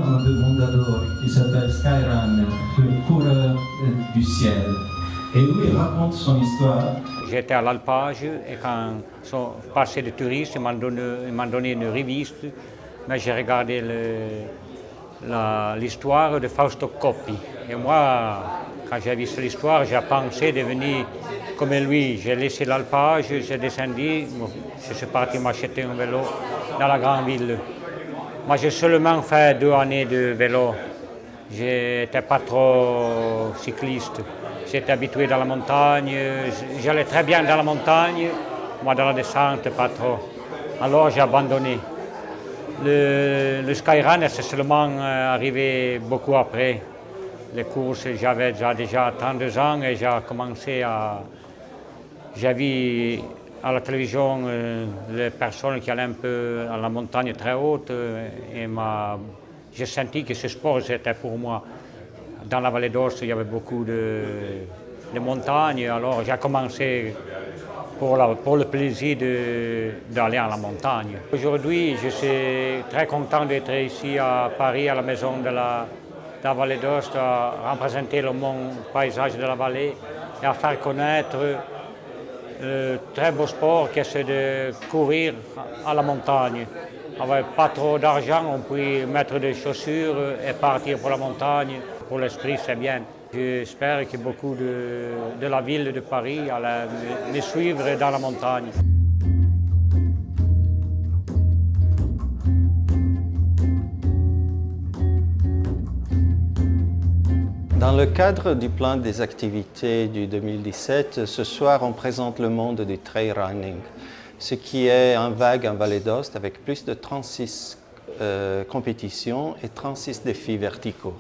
un peu Mondadori qui s'appelle Skyrun, le coureur du ciel. Et lui il raconte son histoire. J'étais à l'alpage et quand sont passés des touristes, ils m'ont donné une reviste, mais j'ai regardé l'histoire de Fausto Coppi. Et moi, quand j'ai vu l'histoire, j'ai pensé devenir comme lui. J'ai laissé l'alpage, j'ai descendu, je suis parti m'acheter un vélo dans la grande ville. Moi, j'ai seulement fait 2 années de vélo. Je n'étais pas trop cycliste. J'étais habitué dans la montagne, j'allais très bien dans la montagne, moi dans la descente, pas trop. Alors j'ai abandonné. Le skyrun, c'est seulement arrivé beaucoup après. Les courses, j'avais déjà 32 ans et j'ai commencé à... J'ai vu à la télévision les personnes qui allaient un peu à la montagne très haute et j'ai senti que ce sport c'était pour moi. Dans la vallée d'Aoste, il y avait beaucoup de montagnes, alors j'ai commencé pour le plaisir d'aller à la montagne. Aujourd'hui, je suis très content d'être ici à Paris, à la maison de la vallée d'Aoste, à représenter le bon paysage de la vallée et à faire connaître le très beau sport qui est de courir à la montagne. Avec pas trop d'argent, on peut mettre des chaussures et partir pour la montagne. Pour l'esprit, c'est bien. J'espère que beaucoup de la ville de Paris allaient me suivre dans la montagne. Dans le cadre du plan des activités du 2017, ce soir on présente le monde du trail running, ce qui est en vague en Vallée d'Aoste avec plus de 36 compétitions et 36 défis verticaux.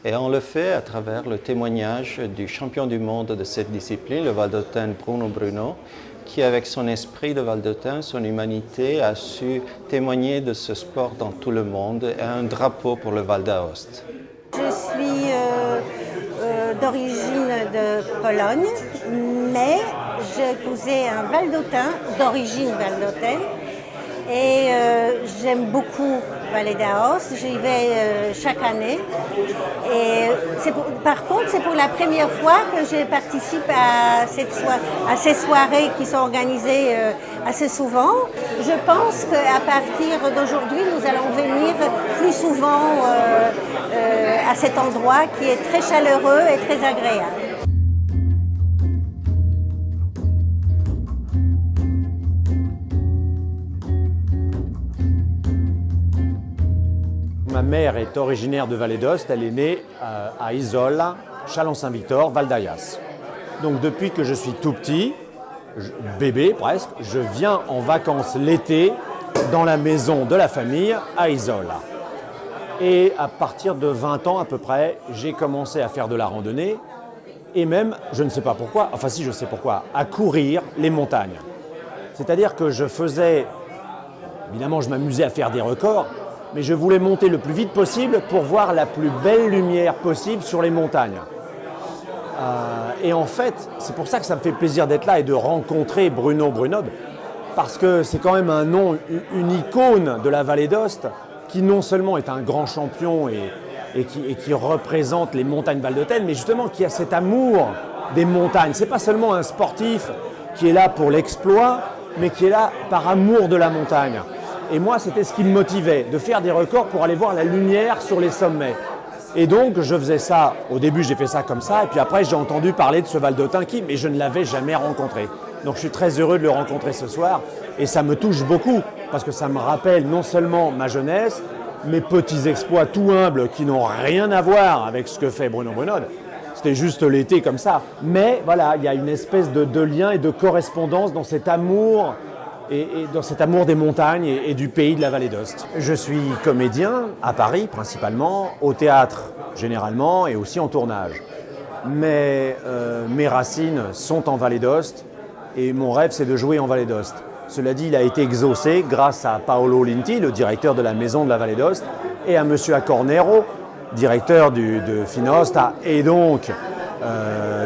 Et on le fait à travers le témoignage du champion du monde de cette discipline, le Valdôtain Bruno Bruno, qui avec son esprit de Valdôtain, son humanité, a su témoigner de ce sport dans tout le monde et a un drapeau pour le Val d'Aoste. Je suis d'origine de Pologne, mais j'ai épousé un Valdôtain d'origine valdôtaine et j'aime beaucoup Vallée d'Aoste, j'y vais chaque année. Et par contre, c'est pour la première fois que je participe à ces soirées qui sont organisées assez souvent. Je pense qu'à partir d'aujourd'hui, nous allons venir plus souvent à cet endroit qui est très chaleureux et très agréable. Ma mère est originaire de Vallée d'Aoste, elle est née à Isola, Chalon-Saint-Victor, Val d'Ayas. Donc depuis que je suis tout petit, bébé presque, je viens en vacances l'été dans la maison de la famille à Isola. Et à partir de 20 ans à peu près, j'ai commencé à faire de la randonnée et même, je ne sais pas pourquoi, enfin si je sais pourquoi, à courir les montagnes. C'est-à-dire que je faisais, évidemment je m'amusais à faire des records, mais je voulais monter le plus vite possible pour voir la plus belle lumière possible sur les montagnes. Et en fait, c'est pour ça que ça me fait plaisir d'être là et de rencontrer Bruno Bruno, parce que c'est quand même un nom, une icône de la Vallée d'Aoste, qui non seulement est un grand champion et qui représente les montagnes valdôtaines, mais justement qui a cet amour des montagnes. Ce n'est pas seulement un sportif qui est là pour l'exploit, mais qui est là par amour de la montagne. Et moi, c'était ce qui me motivait, de faire des records pour aller voir la lumière sur les sommets. Et donc, je faisais ça, au début j'ai fait ça comme ça, et puis après j'ai entendu parler de ce Valdôtain mais je ne l'avais jamais rencontré. Donc je suis très heureux de le rencontrer ce soir, et ça me touche beaucoup, parce que ça me rappelle non seulement ma jeunesse, mes petits exploits tout humbles qui n'ont rien à voir avec ce que fait Bruno Bruno. C'était juste l'été comme ça. Mais voilà, il y a une espèce de lien et de correspondance dans cet amour, et dans cet amour des montagnes et du pays de la Vallée d'Aoste. Je suis comédien à Paris principalement, au théâtre généralement et aussi en tournage. Mais mes racines sont en Vallée d'Aoste et mon rêve c'est de jouer en Vallée d'Aoste. Cela dit, il a été exaucé grâce à Paolo Linti, le directeur de la Maison de la Vallée d'Aoste, et à M. Accornero, directeur de Finosta et donc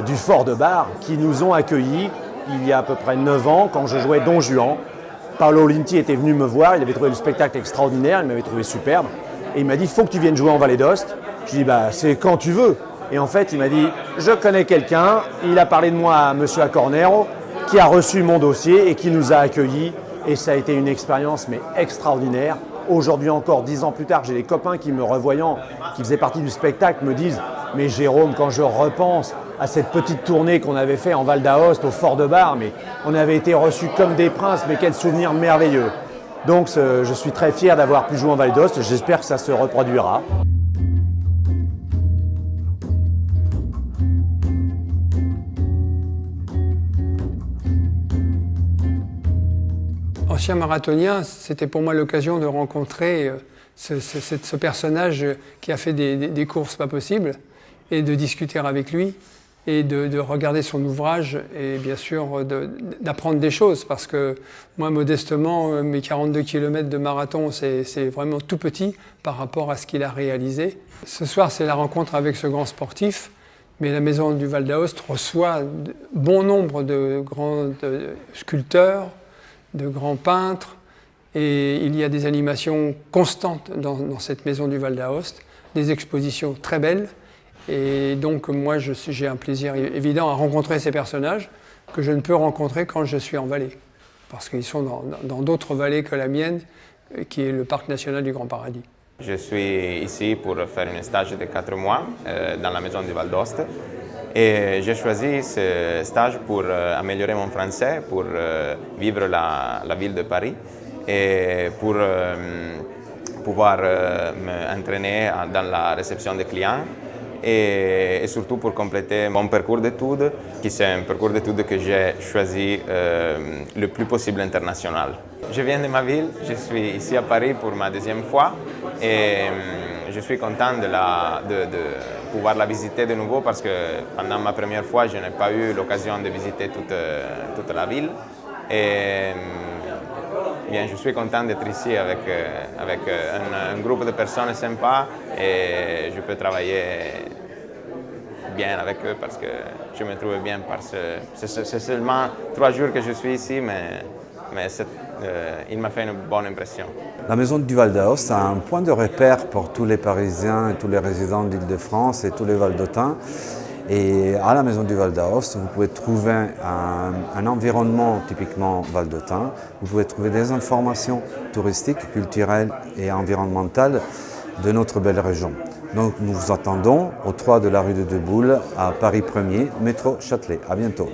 du Fort de Bar, qui nous ont accueillis il y a à peu près 9 ans quand je jouais Don Juan. Paolo Linti était venu me voir, il avait trouvé le spectacle extraordinaire, il m'avait trouvé superbe. Et il m'a dit, il faut que tu viennes jouer en Vallée d'Aoste. Je lui ai dit, bah, c'est quand tu veux. Et en fait, il m'a dit, je connais quelqu'un, il a parlé de moi à monsieur Acornero, qui a reçu mon dossier et qui nous a accueillis. Et ça a été une expérience mais extraordinaire. Aujourd'hui encore, 10 ans plus tard, j'ai des copains qui me revoyant, qui faisaient partie du spectacle, me disent « Mais Jérôme, quand je repense à cette petite tournée qu'on avait fait en Val d'Aoste, au Fort de Bar, mais on avait été reçus comme des princes, mais quel souvenir merveilleux !» Donc je suis très fier d'avoir pu jouer en Val d'Aoste, j'espère que ça se reproduira. Ancien marathonien, c'était pour moi l'occasion de rencontrer ce personnage qui a fait des courses pas possibles et de discuter avec lui et de regarder son ouvrage et bien sûr d'apprendre des choses parce que moi modestement mes 42 km de marathon c'est vraiment tout petit par rapport à ce qu'il a réalisé. Ce soir c'est la rencontre avec ce grand sportif mais la Maison du Val d'Aoste reçoit bon nombre de grands sculpteurs, de grands peintres et il y a des animations constantes dans cette Maison du Val d'Aoste, des expositions très belles et donc moi j'ai un plaisir évident à rencontrer ces personnages que je ne peux rencontrer quand je suis en vallée parce qu'ils sont dans d'autres vallées que la mienne qui est le Parc national du Grand Paradis. Je suis ici pour faire un stage de 4 mois dans la Maison du Val d'Aoste. Et j'ai choisi ce stage pour améliorer mon français, pour vivre la ville de Paris et pour pouvoir m'entraîner dans la réception des clients et surtout pour compléter mon parcours d'études, qui c'est un parcours d'études que j'ai choisi le plus possible international. Je viens de ma ville, je suis ici à Paris pour ma deuxième fois et je suis content de pouvoir la visiter de nouveau parce que pendant ma première fois, je n'ai pas eu l'occasion de visiter toute la ville. Et bien, je suis content d'être ici avec un groupe de personnes sympas et je peux travailler bien avec eux parce que je me trouve bien. C'est seulement 3 jours que je suis ici, mais il m'a fait une bonne impression. La Maison du Val d'Aoste est un point de repère pour tous les Parisiens et tous les résidents d'Île-de-France et tous les Valdôtains. Et à la Maison du Val d'Aoste, vous pouvez trouver un environnement typiquement valdôtain. Vous pouvez trouver des informations touristiques, culturelles et environnementales de notre belle région. Donc nous vous attendons au 3 de la rue de Deboules à Paris 1er, métro Châtelet. À bientôt.